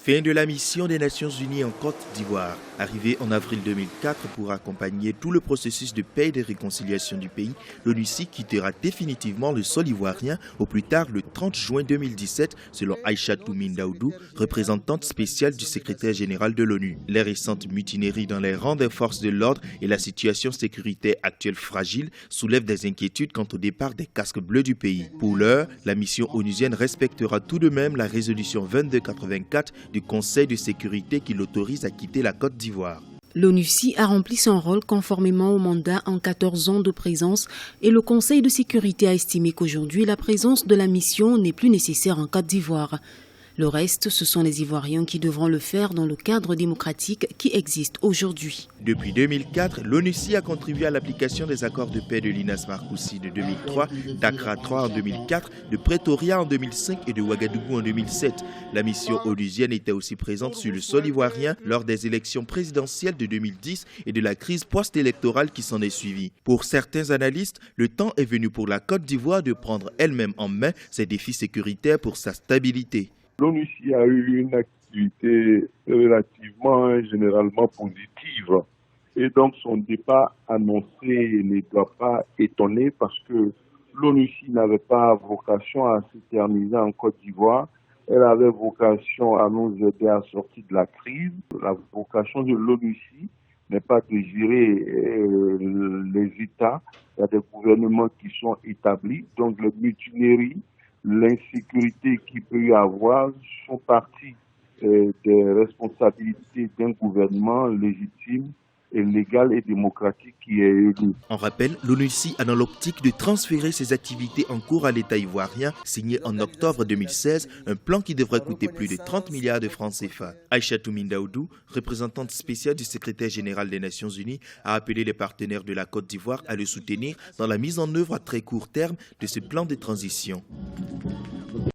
Fin de la mission des Nations Unies en Côte d'Ivoire. Arrivée en avril 2004 pour accompagner tout le processus de paix et de réconciliation du pays, l'ONUCI quittera définitivement le sol ivoirien au plus tard le 30 juin 2017, selon Aïchatou Mindaoudou, représentante spéciale du secrétaire général de l'ONU. Les récentes mutineries dans les rangs des forces de l'ordre et la situation sécuritaire actuelle fragile soulèvent des inquiétudes quant au départ des casques bleus du pays. Pour l'heure, la mission onusienne respectera tout de même la résolution 2284 du Conseil de sécurité qui l'autorise à quitter la Côte d'Ivoire. L'ONUCI a rempli son rôle conformément au mandat en 14 ans de présence et le Conseil de sécurité a estimé qu'aujourd'hui la présence de la mission n'est plus nécessaire en Côte d'Ivoire. Le reste, ce sont les Ivoiriens qui devront le faire dans le cadre démocratique qui existe aujourd'hui. Depuis 2004, l'ONUCI a contribué à l'application des accords de paix de Linas Marcoussis de 2003, d'Accra 3 en 2004, de Pretoria en 2005 et de Ouagadougou en 2007. La mission onusienne était aussi présente sur le sol ivoirien lors des élections présidentielles de 2010 et de la crise post-électorale qui s'en est suivie. Pour certains analystes, le temps est venu pour la Côte d'Ivoire de prendre elle-même en main ses défis sécuritaires pour sa stabilité. L'ONUCI a eu une activité relativement généralement positive et donc son départ annoncé ne doit pas étonner parce que l'ONUCI n'avait pas vocation à s'éterniser en Côte d'Ivoire, elle avait vocation à nous aider à sortir de la crise. La vocation de l'ONUCI n'est pas de gérer les États, il y a des gouvernements qui sont établis, donc les mutineries, l'insécurité qu'il peut y avoir sont partie des responsabilités d'un gouvernement légitime et légal et démocratique qui est élu. En rappel, l'ONUCI a dans l'optique de transférer ses activités en cours à l'État ivoirien, signé en octobre 2016, un plan qui devrait coûter plus de 30 milliards de francs CFA. Aïchatou Mindaoudou, représentante spéciale du secrétaire général des Nations Unies, a appelé les partenaires de la Côte d'Ivoire à le soutenir dans la mise en œuvre à très court terme de ce plan de transition.